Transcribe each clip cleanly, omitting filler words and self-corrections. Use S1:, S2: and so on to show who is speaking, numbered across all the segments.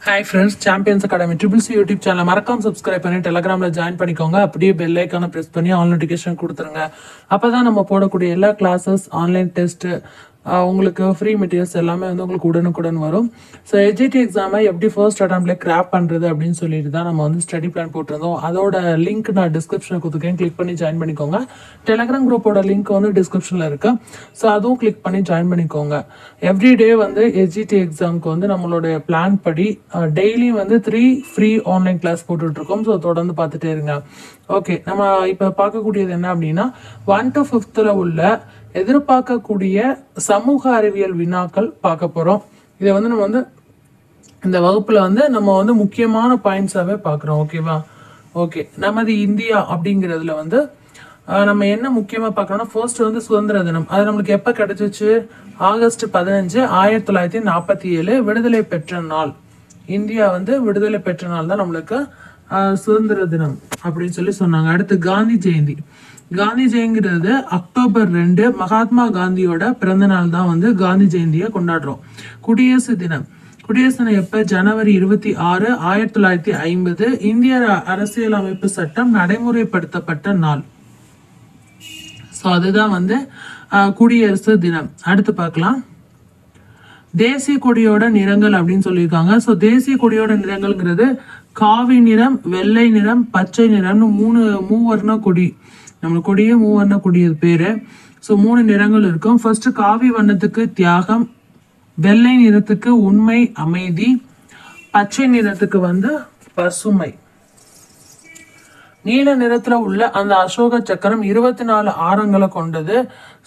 S1: Hi friends, Champions Academy Triple C YouTube channel மறக்காம subscribe பண்ணி Telegramல join பண்ணிக்கோங்க. அப்படியே bell icon press பண்ணி all notification கொடுத்துருங்க. அப்பதான் நம்ம போடக்கூடிய எல்லா classes, online test, உங்களுக்கு ஃப்ரீ மெட்டீரியல்ஸ் எல்லாமே வந்து உங்களுக்கு உடனுக்குடன் வரும். ஸோ எஜிடி எக்ஸாமை எப்படி ஃபர்ஸ்ட் அட்டம்ப்ட்ல கிராப் பண்ணுறது அப்படின்னு சொல்லிட்டு தான் நம்ம வந்து ஸ்டடி பிளான் போட்டிருந்தோம். அதோட லிங்க் நான் டிஸ்கிரிப்ஷனில் கொடுத்துருக்கேன், கிளிக் பண்ணி ஜாயின் பண்ணிக்கோங்க. டெலகிராம் குரூப்போட லிங்க் வந்து டிஸ்கிரிப்ஷனில் இருக்குது. ஸோ அதுவும் கிளிக் பண்ணி ஜாயின் பண்ணிக்கோங்க. எவ்ரிடே வந்து எஜிடி எக்ஸாமுக்கு வந்து நம்மளோட பிளான் படி டெய்லி வந்து 3 ஃப்ரீ ஆன்லைன் கிளாஸ் போட்டுட்ருக்கோம். ஸோ தொடர்ந்து பார்த்துட்டே இருங்க. ஓகே, நம்ம இப்போ பார்க்கக்கூடியது என்ன அப்படின்னா 1 to 5th உள்ள எதிர்பார்க்கக்கூடிய சமூக அறிவியல் வினாக்கள் பார்க்க போகிறோம். இதை வந்து நம்ம வந்து இந்த வகுப்பில் வந்து நம்ம வந்து முக்கியமான பாயிண்ட்ஸாகவே பார்க்குறோம். ஓகேவா? ஓகே, நமது இந்தியா அப்படிங்கிறதுல வந்து நம்ம என்ன முக்கியமாக பார்க்கணும்னா ஃபர்ஸ்ட் வந்து சுதந்திர தினம். அது நம்மளுக்கு எப்போ கிடைச்சிச்சு? ஆகஸ்ட் 15, 1947 விடுதலை பெற்ற நாள். இந்தியா வந்து விடுதலை பெற்ற நாள் தான் நம்மளுக்கு சுதந்திர தினம் அப்படின்னு சொல்லி சொன்னாங்க. அடுத்து காந்தி ஜெயந்தி. காந்தி ஜெயங்கிறது அக்டோபர் 2 மகாத்மா காந்தியோட பிறந்த நாள் தான் வந்து காந்தி ஜெயந்தியை கொண்டாடுறோம். குடியரசு தினம். குடியரசு தினம் எப்ப? ஜனவரி 26, 1950 இந்திய அரசியலமைப்பு சட்டம் நடைமுறைப்படுத்தப்பட்ட நாள். ஸோ அதுதான் வந்து குடியரசு தினம். அடுத்து பார்க்கலாம். தேசிய கொடியோட நிறங்கள் அப்படின்னு சொல்லியிருக்காங்க. ஸோ தேசிய கொடியோட நிறங்கள்ங்கிறது காவி நிறம், வெள்ளை நிறம், பச்சை நிறம்னு மூவர்ண கொடி. நம்ம கொடியே மூவர்ண கொடி பேரு. ஸோ 3 நிறங்கள் இருக்கும். ஃபர்ஸ்ட் காவி வண்ணத்துக்கு தியாகம், வெள்ளை நிறத்துக்கு உண்மை அமைதி, பச்சை நிறத்துக்கு வந்து பசுமை. நீல நிறத்துல உள்ள அந்த அசோக சக்கரம் 24 ஆரங்களை கொண்டது.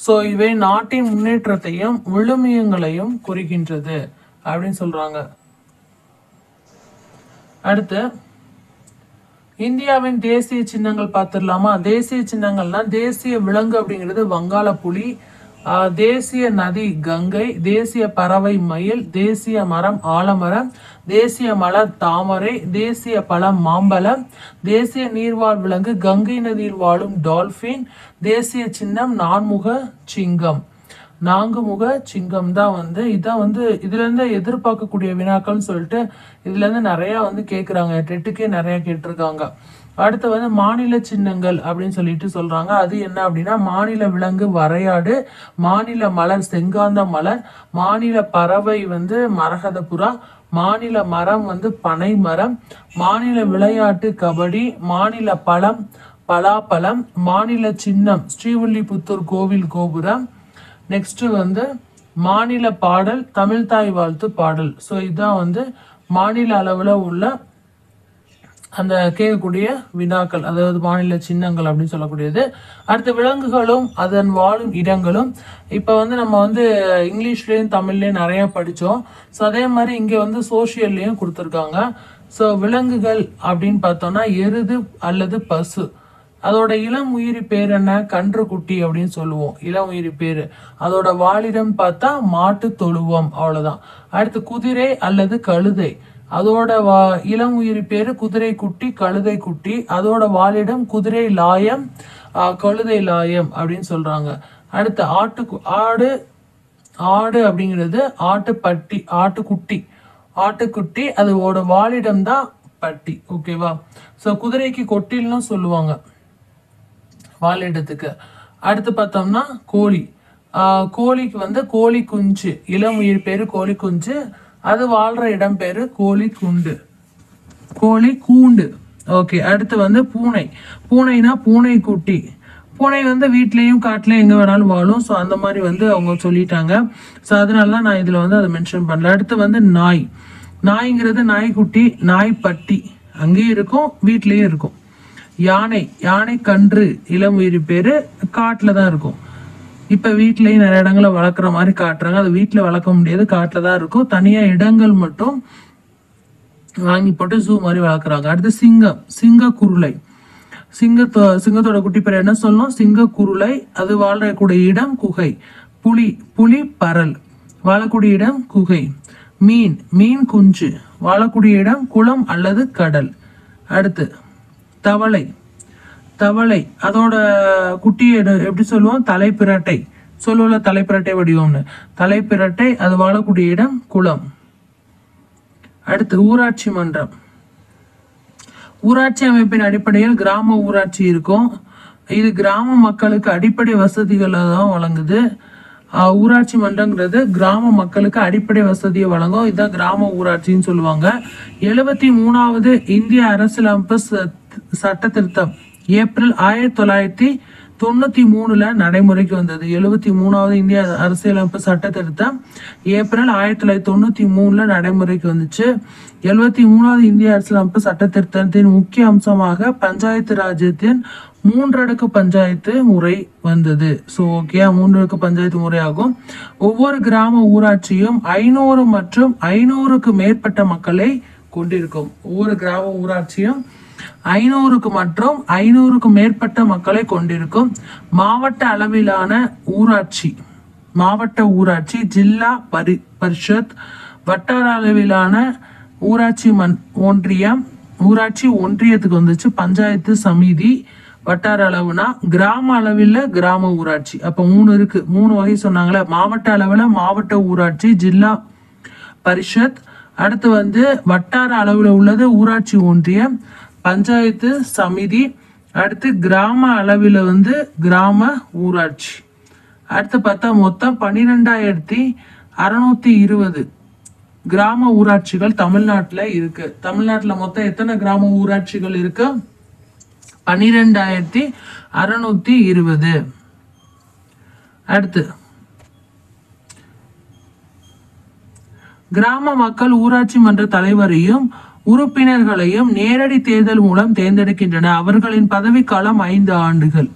S1: ஸோ இவை நாட்டின் முன்னேற்றத்தையும் விழுமியங்களையும் குறிக்கின்றது அப்படின்னு சொல்றாங்க. அடுத்து இந்தியாவின் தேசிய சின்னங்கள் பார்த்துடலாமா? தேசிய சின்னங்கள்னா தேசிய விலங்கு அப்படிங்கிறது வங்காள புலி, தேசிய நதி கங்கை, தேசிய பறவை மயில், தேசிய மரம் ஆலமரம், தேசிய மலர் தாமரை, தேசிய பழம் மாம்பழம், தேசிய நீர்வாழ் விலங்கு கங்கை நதியில் வாழும் டால்பின், தேசிய சின்னம் நான்முக சிங்கம். 4 முக சிங்கம் தான் வந்து இதான் வந்து இதுல இருந்து எதிர்பார்க்கக்கூடிய வினாக்கள்னு சொல்லிட்டு இதுல இருந்து நிறைய வந்து கேட்குறாங்க. டெட்டுக்கே நிறைய கேட்டிருக்காங்க. அடுத்து வந்து மாநில சின்னங்கள் அப்படின்னு சொல்லிட்டு சொல்றாங்க. அது என்ன அப்படின்னா மாநில விலங்கு வரையாடு, மாநில மலர் செங்காந்த மலர், மாநில பறவை வந்து மரகத புறா, மாநில மரம் வந்து பனை மரம், மாநில விளையாட்டு கபடி, மாநில பழம் பலாப்பழம், மாநில சின்னம் ஸ்ரீவில்லிபுத்தூர் கோவில் கோபுரம். நெக்ஸ்ட் வந்து மாநில பாடல் தமிழ்தாய் வாழ்த்து பாடல். ஸோ இதுதான் வந்து மாநில அளவில் உள்ள அந்த கேட்கக்கூடிய வினாக்கள், அதாவது மாநில சின்னங்கள் அப்படின்னு சொல்லக்கூடியது. அடுத்த விலங்குகளும் அதன் வாழும் இடங்களும். இப்போ வந்து நம்ம வந்து இங்கிலீஷ்லேயும் தமிழ்லேயும் நிறையா படித்தோம். ஸோ அதே மாதிரி இங்கே வந்து சோஷியல்லையும் கொடுத்துருக்காங்க. ஸோ விலங்குகள் அப்படின்னு பார்த்தோம்னா எருது அல்லது பசு. அதோட இளம் உயிரி பேர் என்ன? கன்று குட்டி அப்படின்னு சொல்லுவோம். இளம் உயிரி பேரு. அதோட வாழிடம் பார்த்தா மாட்டு தொழுவம். அவ்வளவுதான். அடுத்து குதிரை அல்லது கழுதை. அதோட இளம் உயிரி பேரு குதிரை குட்டி, கழுதை குட்டி. அதோட வாழிடம் குதிரை லாயம், கழுதை லாயம் அப்படின்னு சொல்றாங்க. அடுத்து ஆடு அப்படிங்கிறது ஆட்டுப்பட்டி, ஆட்டுக்குட்டி. அதோட வாழிடம் தான் பட்டி. ஓகேவா? ஸோ குதிரைக்கு கொட்டில்னு சொல்லுவாங்க வாழிடத்துக்கு. அடுத்து பார்த்தோம்னா கோழி. கோழிக்கு வந்து கோழி குஞ்சு, இளம் உயிர் பேரு கோழி குஞ்சு. அது வாழ்ற இடம் பேரு கோழி கூண்டு. ஓகே. அடுத்து வந்து பூனைனா பூனை குட்டி. பூனை வந்து வீட்லேயும் காட்டிலையும் எங்கே வேணாலும் வாழும். ஸோ அந்த மாதிரி வந்து அவங்க சொல்லிட்டாங்க. ஸோ அதனால தான் நான் இதில் வந்து அதை மென்ஷன் பண்ணல. அடுத்து வந்து நாய்ங்கிறது நாய்க்குட்டி, நாய்ப்பட்டி. அங்கேயும் இருக்கும், வீட்லேயும் இருக்கும். யானை கன்று, இளம் உயிரி பேரு, காட்டில் தான் இருக்கும். இப்போ வீட்லேயும் நிறைய இடங்களை வளர்க்குற மாதிரி காட்டுறாங்க. அது வீட்டில் வளர்க்க முடியாது, காட்டில் தான் இருக்கும். தனியாக இடங்கள் மட்டும் வாங்கி போட்டு ஜூ மாதிரி வளர்க்குறாங்க. அடுத்து சிங்கக்குருளை. சிங்கத்தோட குட்டி பேர் என்ன சொல்லணும்? சிங்கக்குருளை. அது வாழக்கூடிய இடம் குகை. புலி பரல், வாழக்கூடிய இடம் குகை. மீன் குஞ்சு, வாழக்கூடிய இடம் குளம் அல்லது கடல். அடுத்து தவளை. அதோட குட்டியை எப்படி சொல்லுவோம்? தலைப்பிரட்டை சொல்லுவோம்ல, தலைப்பிரட்டை வடிவம்னு. தலைப்பிரட்டை. அது வாழக்கூடிய இடம் குளம். அடுத்து ஊராட்சி மன்றம். ஊராட்சி அமைப்பின் அடிப்படையில் கிராம ஊராட்சி இருக்கும். இது கிராம மக்களுக்கு அடிப்படை வசதிகளை தான் வழங்குது. ஊராட்சி மன்றங்கிறது கிராம மக்களுக்கு அடிப்படை வசதியை வழங்கும். இதுதான் கிராம ஊராட்சின்னு சொல்லுவாங்க. 73வது இந்திய அரசியலமைப்பு சட்ட திருத்தம் ஏப்ரல் 1993 நடைமுறைக்கு வந்தது. 73வது இந்திய அரசியலமைப்பு சட்ட திருத்தம் ஏப்ரல் 1993 நடைமுறைக்கு வந்துச்சு. 73வது இந்திய அரசியலமைப்பு சட்ட திருத்தத்தின் முக்கிய அம்சமாக பஞ்சாயத்து ராஜ்யத்தின் 3 அடுக்கு பஞ்சாயத்து முறை வந்தது. ஸோ ஓகே, 3 அடுக்கு பஞ்சாயத்து முறை ஆகும். ஒவ்வொரு கிராம ஊராட்சியும் 500 மற்றும் 500க்கு மேற்பட்ட மக்களை கொண்டிருக்கும். ஒவ்வொரு கிராம ஊராட்சியும் 500க்கு மற்றும் 500க்கு மேற்பட்ட மக்களை கொண்டிருக்கும். மாவட்ட அளவிலான மாவட்ட ஊராட்சி, ஜில்லா பரிஷத், வட்டார அளவிலான ஊராட்சி ஒன்றியத்துக்கு வந்துச்சு பஞ்சாயத்து சமிதி. வட்டார அளவுனா கிராம அளவில் கிராம ஊராட்சி. அப்ப 3 இருக்கு, 3 வகை சொன்னாங்களே. மாவட்ட அளவில் மாவட்ட ஊராட்சி, ஜில்லா பரிஷத். அடுத்து வட்டார அளவில் உள்ளது ஊராட்சி ஒன்றியம், பஞ்சாயத்து சமிதி. அடுத்து கிராம அளவில் கிராம ஊராட்சி. அடுத்து பார்த்தா மொத்தம் 12,620 கிராம ஊராட்சிகள் தமிழ்நாட்டில் இருக்கு. தமிழ்நாட்டில் மொத்தம் எத்தனை கிராம ஊராட்சிகள் இருக்கு? 12,620. அடுத்து கிராம மக்கள் ஊராட்சி மன்ற தலைவரையும் உறுப்பினர்களையும் நேரடி தேர்தல் மூலம் தேர்ந்தெடுக்கின்றனர். அவர்களின் பதவிக்காலம் 5 ஆண்டுகள்.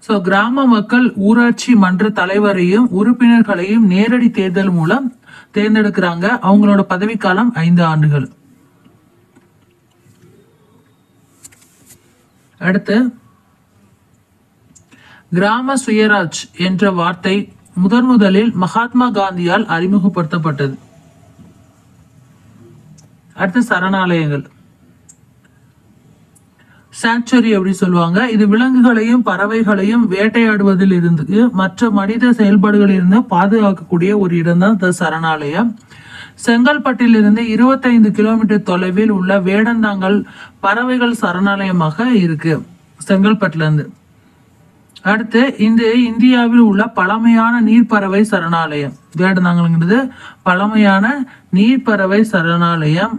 S1: சோ கிராம மக்கள் ஊராட்சி மன்ற தலைவரையும் உறுப்பினர்களையும் நேரடி தேர்தல் மூலம் தேர்ந்தெடுக்கிறாங்க. அவங்களோட பதவிக்காலம் 5 ஆண்டுகள். அடுத்து கிராம சுயராஜ் என்ற வார்த்தை முதலில் மகாத்மா காந்தியால் அறிமுகப்படுத்தப்பட்டது. அடுத்து சரணாலயங்கள், சாங்சுரி அப்படி சொல்லுவாங்க. இது விலங்குகளையும் பறவைகளையும் வேட்டையாடுவதில் இருந்து மற்ற மனித செயல்பாடுகளில் இருந்து பாதுகாக்கக்கூடிய ஒரு இடம் தான் இந்த சரணாலயம். செங்கல்பட்டிலிருந்து 25 கிலோமீட்டர் தொலைவில் உள்ள வேடந்தாங்கல் பறவைகள் சரணாலயமாக இருக்கு, செங்கல்பட்டுல இருந்து. அடுத்து இந்தியாவில் உள்ள பழமையான நீர்ப்பறவை சரணாலயம். வேடந்தாங்கல்ங்கிறது பழமையான நீர்ப்பறவை சரணாலயம்.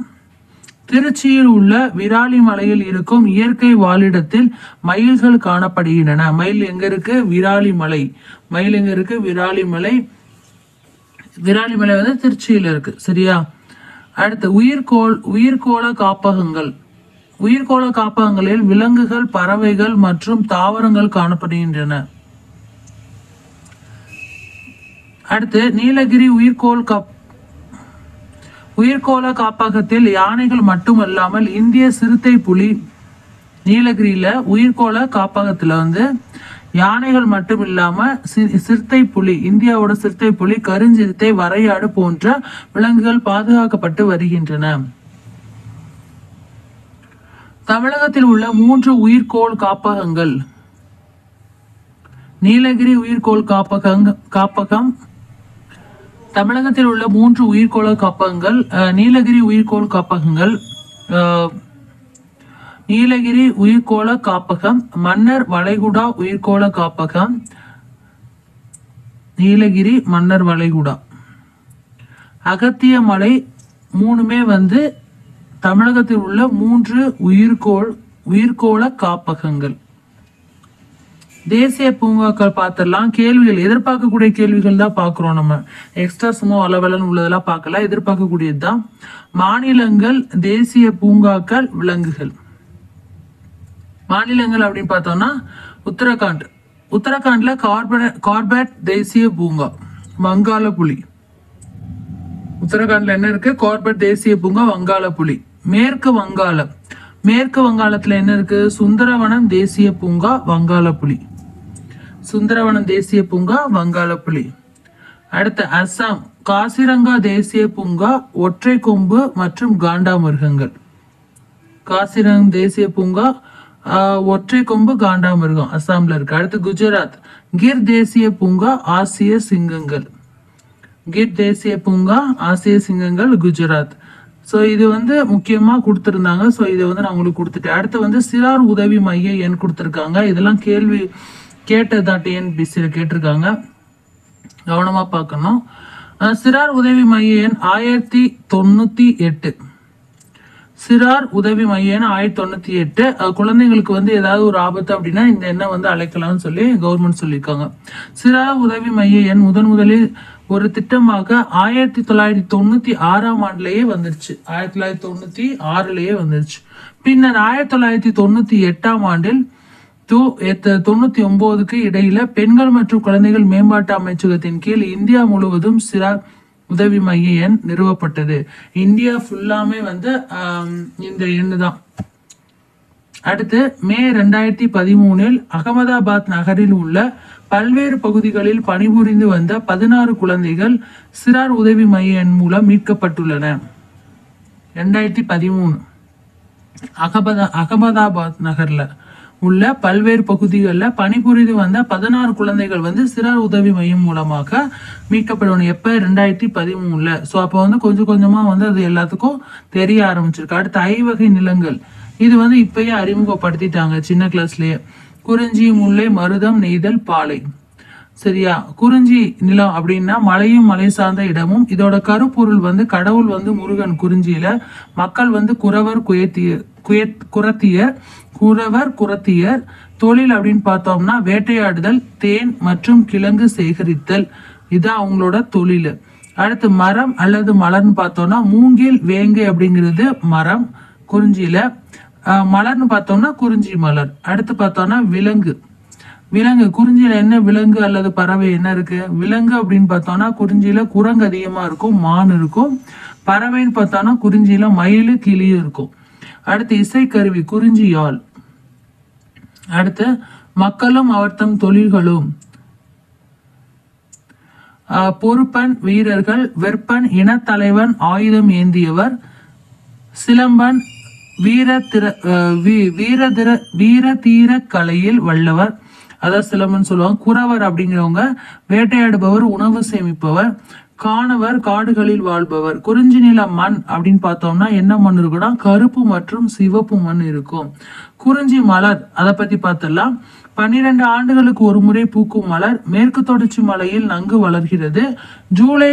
S1: திருச்சியில் உள்ள விராலிமலையில் இருக்கும் இயற்கை வாழிடத்தில் மயில்கள் காணப்படுகின்றன. மயில் எங்க இருக்கு? விராலிமலை. மயில் எங்க இருக்கு? விராலிமலை. விராலிமலை திருச்சியில இருக்கு, சரியா? அடுத்து உயிர்கோள காப்பகங்கள். உயிர்கோள காப்பகங்களில் விலங்குகள், பறவைகள் மற்றும் தாவரங்கள் காணப்படுகின்றன. அடுத்து நீலகிரி உயிர்கோள காப்பகத்தில் யானைகள் மட்டுமல்லாமல் இந்திய சிறுத்தை புலி, நீலகிரியில உயிர்கோள காப்பகத்துல யானைகள் மட்டும் இல்லாம சிறுத்தை புலி, இந்தியாவோட சிறுத்தை புலி, கருஞ்சிறுத்தை, வரையாடு போன்ற விலங்குகள் பாதுகாக்கப்பட்டு வருகின்றன. தமிழகத்தில் உள்ள 3 உயிர்கோள் காப்பகங்கள். நீலகிரி உயிர்கோள் காப்பகம். தமிழகத்தில் உள்ள 3 உயிர்கோள காப்பகங்கள். நீலகிரி உயிர்கோள் காப்பகங்கள், நீலகிரி உயிர்கோள காப்பகம், மன்னர் வளைகுடா உயிர்கோள காப்பகம், நீலகிரி மன்னர் வளைகுடா, அகத்தியமலை. 3மே தமிழகத்தில் உள்ள 3 உயிர்கோள காப்பகங்கள். தேசிய பூங்காக்கள் பார்த்துடலாம். கேள்விகள், எதிர்பார்க்கக்கூடிய கேள்விகள் தான் பார்க்கிறோம். நம்ம எக்ஸ்ட்ரா சும்மா வளவலன்னு உள்ளதெல்லாம் பார்க்கல, எதிர்பார்க்கக்கூடியது தான். மாநிலங்கள், தேசிய பூங்காக்கள், விலங்குகள். மாநிலங்கள் அப்படின்னு பார்த்தோம்னா உத்தரகாண்ட்ல கார்பெட் தேசிய பூங்கா, வங்காள புலி. உத்தரகாண்ட்ல என்ன இருக்கு? கார்பெட் தேசிய பூங்கா, வங்காள புலி. மேற்கு வங்காளத்துல என்ன இருக்கு? சுந்தரவனம் தேசிய பூங்கா, வங்காள புலி. சுந்தரவனம் தேசிய பூங்கா, வங்காள புலி. அடுத்து அஸ்ஸாம் காசிரங்கா தேசிய பூங்கா, ஒற்றை கொம்பு மற்றும் காண்டாமிருகங்கள். காசிரங்கா தேசிய பூங்கா, ஒற்றை கொம்பு காண்டாமிருகம் அஸ்ஸாம்ல இருக்கு. அடுத்து குஜராத் கிர் தேசிய பூங்கா, ஆசிய சிங்கங்கள். கிர் தேசிய பூங்கா, ஆசிய சிங்கங்கள், குஜராத். ஸோ இது வந்து முக்கியமாக கொடுத்துருந்தாங்க. ஸோ இதை வந்து நான் உங்களுக்கு கொடுத்துட்டேன். அடுத்து வந்து சிறார் உதவி மைய எண் கொடுத்துருக்காங்க. இதெல்லாம் கேள்வி கேட்டதா டிஎன்பிசியில் கேட்டிருக்காங்க, கவனமாக பார்க்கணும். சிறார் உதவி மைய எண் 1098. சிறார் உதவி மைய எண் 1098. குழந்தைங்களுக்கு வந்து ஏதாவது ஒரு ஆபத்து அப்படின்னா இந்த எண்ணை வந்து அழைக்கலாம்னு சொல்லி கவர்மெண்ட் சொல்லியிருக்காங்க. சிறார் உதவி மைய எண் முதலில் ஒரு திட்டமாக 1996ஆம் ஆண்டுலேயே வந்துருச்சு. 1996லேயே வந்துருச்சு. பின்னர் 1998ஆம் ஆண்டில் 99க்கு இடையில பெண்கள் மற்றும் குழந்தைகள் மேம்பாட்டு அமைச்சகத்தின் கீழ் இந்தியா முழுவதும் சிறார் உதவி மைய எண் நிறுவப்பட்டது. இந்தியா ஃபுல்லாமே வந்து இந்த எண்ணு தான். அடுத்து மே 2013 அகமதாபாத் நகரில் உள்ள பல்வேறு பகுதிகளில் பணிபுரிந்து வந்த 16 குழந்தைகள் சிறார் உதவி மைய எண் மூலம் மீட்கப்பட்டுள்ளன. 2013 அகமதாபாத் நகர்ல உள்ள பல்வேறு பகுதிகளில் பணிபுரிந்து வந்த 16 குழந்தைகள் வந்து சிறார் உதவி மையம் மூலமாக மீட்கப்படணும். எப்ப 2013. ஸோ அப்போ வந்து கொஞ்சம் கொஞ்சமா வந்து அது எல்லாத்துக்கும் தெரிய ஆரம்பிச்சிருக்கு. அடுத்து ஐவகை நிலங்கள், இது வந்து இப்பயே அறிமுகப்படுத்திட்டாங்க சின்ன கிளாஸ்லயே. குறிஞ்சி, முல்லை, மருதம், நெய்தல், பாலை. சரியா? குறிஞ்சி நிலம் அப்படின்னா மலையும் மலை சார்ந்த இடமும். இதோட கருப்பொருள் வந்து கடவுள் வந்து முருகன் குறிஞ்சியில, மக்கள் வந்து குறத்தியர். தொழில் அப்படின்னு பார்த்தோம்னா வேட்டையாடுதல், தேன் மற்றும் கிழங்கு சேகரித்தல், இதான் அவங்களோட தொழில். அடுத்து மரம் அல்லது மலர்னு பார்த்தோம்னா மூங்கில், வேங்கை அப்படிங்கிறது மரம் குறிஞ்சியில. மலர்னு பார்த்தோம்னா குறிஞ்சி மலர். அடுத்து பார்த்தோம்னா விலங்கு குறிஞ்சியில என்ன விலங்கு அல்லது பறவை என்ன இருக்கு? விலங்கு அப்படின்னு பார்த்தோம்னா குறிஞ்சியில குரங்கு அதிகமா இருக்கும், மான் இருக்கும். பறவைன்னு பார்த்தோம்னா குறிஞ்சியில மயில், கிளியும் இருக்கும். அடுத்து இசைக்கருவி குறிஞ்சி யாழ். அடுத்து மக்களும் அவர்தம் தொழில்களும். பொறுப்பன் வீரர்கள், வெற்பன் இனத்தலைவன் ஆயுதம் ஏந்தியவர், சிலம்பன் வீர தீர கலையில் வல்லவர், அதான் சிலம்பன் சொல்லுவாங்க. குறவர் அப்படிங்கிறவங்க வேட்டையாடுபவர், உணவு சேமிப்பவர். காணவர் காடுகளில் வாழ்பவர். குறிஞ்சி நில மண் அப்படின்னு பார்த்தோம்னா என்ன மண் இருக்குன்னா கருப்பு மற்றும் சிவப்பு மண் இருக்கும். குறிஞ்சி மலர், அதை பத்தி பார்த்தலாம். 12 ஆண்டுகளுக்கு ஒரு முறை பூக்கும் மலர். மேற்கு தொடர்ச்சி மலையில் நன்கு வளர்கிறது. ஜூலை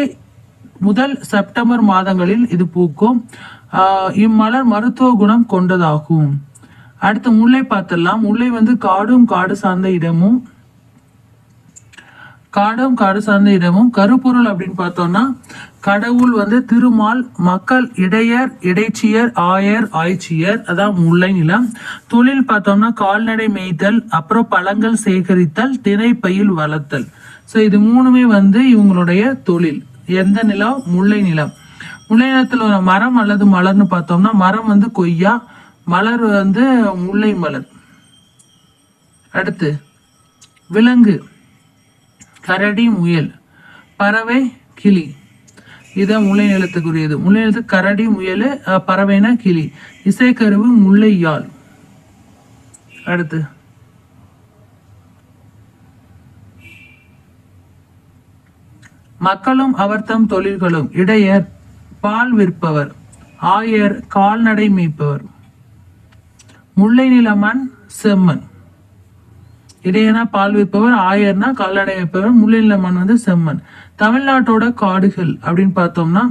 S1: முதல் செப்டம்பர் மாதங்களில் இது பூக்கும். இம்மலர் மருத்துவ குணம் கொண்டதாகும். அடுத்து முல்லை பார்த்தலாம். முல்லை வந்து காடும் காடு சார்ந்த இடமும். கருப்பொருள் அப்படின்னு பார்த்தோம்னா கடவுள் வந்து திருமால், மக்கள் இடையர், இடைச்சியர், ஆயர், ஆய்ச்சியர், அதான் முல்லை நிலம். தொழில் பார்த்தோம்னா கால்நடை மேய்த்தல், அப்புறம் பழங்கள் சேகரித்தல், திணைப்பையில் வளர்த்தல். ஸோ இது மூணுமே வந்து இவங்களுடைய தொழில். எந்த நிலம்? முல்லை நிலம். முல்லை நிலத்தில் ஒரு மரம் அல்லது மலர்னு பார்த்தோம்னா மரம் வந்து கொய்யா, மலர் வந்து முல்லை மலர். அடுத்து விலங்கு கரடி, முயல். பறவை கிளி, இதான் முல்லை நிலத்துக்குரியது. முல்லை நிலத்துக்கு கரடி, முயல், பறவைனா கிளி. இசைக்கருவு முல்லை யாழ். அடுத்து மக்களும் அவர்தம் தொழில்களும். இடையர் பால் விற்பவர், ஆயர் கால்நடை மேய்ப்பவர். முல்லை நில மண் செம்மண். இடையனா பால் விற்பவர், ஆயர்னா கால்நடை வைப்பவர், முல்லை நில மண் வந்து செம்மண். தமிழ்நாட்டோட காடுகள் அப்படின்னு பார்த்தோம்னா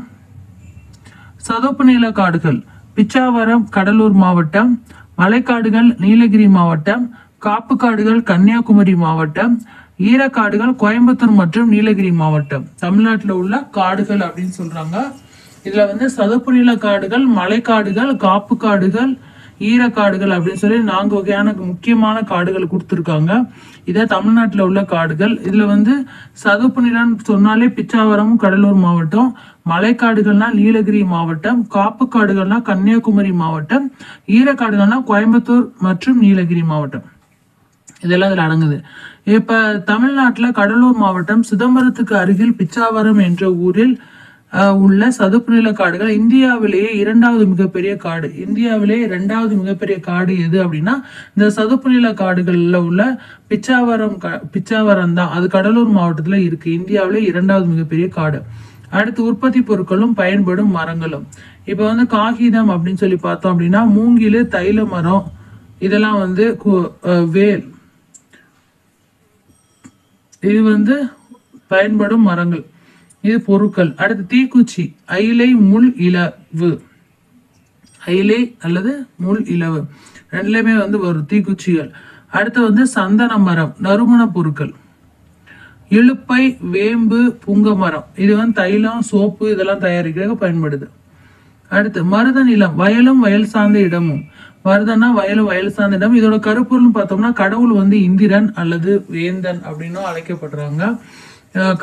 S1: சதுப்பு நில காடுகள் பிச்சாவரம் கடலூர் மாவட்டம், மலைக்காடுகள் நீலகிரி மாவட்டம், காப்பு காடுகள் கன்னியாகுமரி மாவட்டம், ஈரக்காடுகள் கோயம்புத்தூர் மற்றும் நீலகிரி மாவட்டம். தமிழ்நாட்டில் உள்ள காடுகள் அப்படின்னு சொல்றாங்க. இதுல வந்து சதுப்பு நில காடுகள், மலைக்காடுகள், காப்பு காடுகள், ஈரக்காடுகள் அப்படின்னு சொல்லி 4 வகையான முக்கியமான காடுகள் கொடுத்துருக்காங்க. இதை தமிழ்நாட்டில் உள்ள காடுகள். இதுல வந்து சதுப்பு நிலம் சொன்னாலே பிச்சாவரம் கடலூர் மாவட்டம், மலைக்காடுகள்னா நீலகிரி மாவட்டம், காப்பு காடுகள்னா கன்னியாகுமரி மாவட்டம், ஈரக்காடுகள்னா கோயம்புத்தூர் மற்றும் நீலகிரி மாவட்டம். இதெல்லாம் இதுல அடங்குது. இப்ப தமிழ்நாட்டுல கடலூர் மாவட்டம் சிதம்பரத்துக்கு அருகில் பிச்சாவரம் என்ற ஊரில் உள்ள சதுப்பு நில காடுகள் இந்தியாவிலேயே 2வது மிகப்பெரிய காடு. இந்தியாவிலேயே 2வது மிகப்பெரிய காடு எது அப்படின்னா இந்த சதுப்பு நில காடுகள்ல உள்ள பிச்சாவரம் தான். அது கடலூர் மாவட்டத்துல இருக்கு. இந்தியாவிலே 2வது மிகப்பெரிய காடு. அடுத்து உற்பத்தி பொருட்களும் பயன்படும் மரங்களும். இப்போ வந்து காகிதம் அப்படின்னு சொல்லி பார்த்தோம் அப்படின்னா மூங்கில், தைல மரம், இதெல்லாம் வந்து வேல், இது வந்து பயன்படும் மரங்கள், இது பொருட்கள். அடுத்து தீக்குச்சி, அயிலை, முள், இலவு, அயிலை அல்லது முள், இலவு ரெண்டுலயுமே வந்து வரும் தீக்குச்சிகள். அடுத்து வந்து சந்தன மரம், நறுமண பொருட்கள். இழுப்பை, வேம்பு, புங்க மரம், இது வந்து தைலம், சோப்பு இதெல்லாம் தயாரிக்க பயன்படுது. அடுத்து மருத நிலம், வயலும் வயல் சார்ந்த இடமும். மருதன்னா வயலும் வயல் சார்ந்த இடம். இதோட கருப்பொருள்னு பார்த்தோம்னா கடவுள் வந்து இந்திரன் அல்லது வேந்தன் அப்படின்னும் அழைக்கப்படுறாங்க.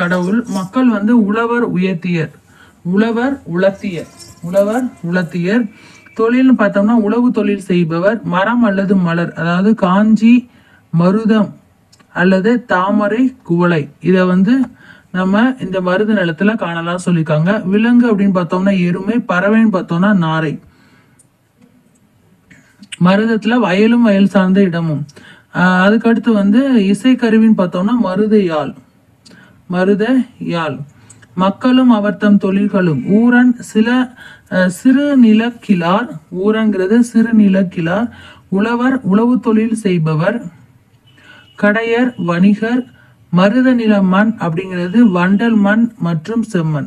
S1: கடவுள். மக்கள் வந்து உழவர், உயர்த்தியர், உழவர், உலத்தியர், உழவர், உலத்தியர். தொழில்னு பார்த்தோம்னா உழவு தொழில் செய்பவர். மரம் அல்லது மலர், அதாவது காஞ்சி, மருதம் அல்லது தாமரை, குவளை, இதை வந்து நம்ம இந்த மருத நிலத்துல காணலாம் சொல்லியிருக்காங்க. விலங்கு அப்படின்னு பார்த்தோம்னா எருமை, பறவைன்னு பார்த்தோம்னா நாரை. மருதத்துல வயலும் வயல் சார்ந்த இடமும். அதுக்கடுத்து வந்து இசைக்கருவின்னு பார்த்தோம்னா மருத யாழ், மருத யாழ். மக்களும் அவர் தம் தொழில்களும். ஊரன் சிறு நிலக்கிழார், ஊரங்கிறது சிறு நிலக்கிழார். உழவர், உழவு தொழில் செய்பவர். கடையர், வணிகர். மருத நில மண் அப்படிங்கிறது வண்டல் மண் மற்றும் செம்மண்.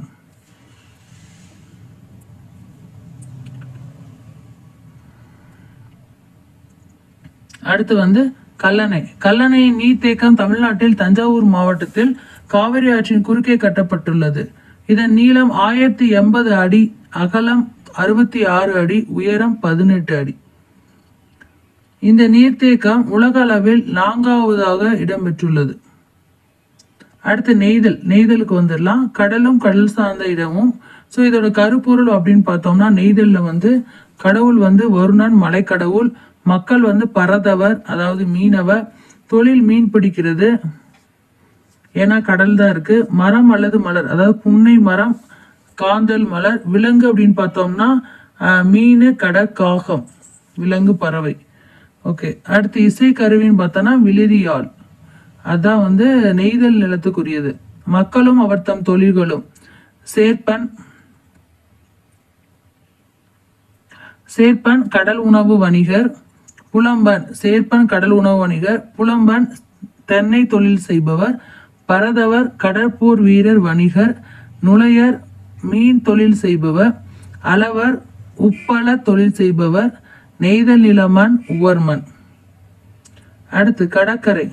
S1: அடுத்து வந்து கல்லணை. கல்லணை நீர்த்தேக்கம் தமிழ்நாட்டில் தஞ்சாவூர் மாவட்டத்தில் காவிரி ஆற்றின் குறுக்கே கட்டப்பட்டுள்ளது. இதன் நீளம் 1080 அடி, அகலம் 66 அடி, உயரம் 18 அடி. இந்த நீர்த்தேக்கம் உலக அளவில் 4வதாக இடம்பெற்றுள்ளது. அடுத்து நெய்தல். நெய்தலுக்கு வந்துடலாம். கடலும் கடல் சார்ந்த இடமும். ஸோ இதோட கருப்பொருள் அப்படின்னு பார்த்தோம்னா நெய்தல்ல வந்து கடவுள் வந்து வருணன், மலைக்கடவுள். மக்கள் வந்து பரதவர், அதாவது மீனவர். தொழில் மீன் பிடிக்கிறது, ஏன்னா கடல் தான் இருக்கு. மரம் அல்லது மலர், அதாவது புன்னை மரம், காந்தல் மலர். விலங்கு அப்படின்னு பார்த்தோம்னா மீன், கடை, காகம், விலங்கு, பறவை. ஓகே. அடுத்து இசை கருவின்னு பார்த்தோம்னா விளிரியாழ், அதான் வந்து நெய்தல் நிலத்துக்குரியது. மக்களும் அவர் தம் தொழில்களும். சேர்ப்பன், சேர்ப்பன் கடல் உணவு வணிகர். புலம்பன், சேர்ப்பன் கடல் உணவு வணிகர். புலம்பன் தென்னை தொழில் செய்பவர். பரதவர் கடற்போர் வீரர், வணிகர். நுழையர் மீன் தொழில் செய்பவர். அளவர் உப்பள தொழில் செய்பவர். நெய்தல் நிலமண், உவர்மண். அடுத்து கடற்கரை.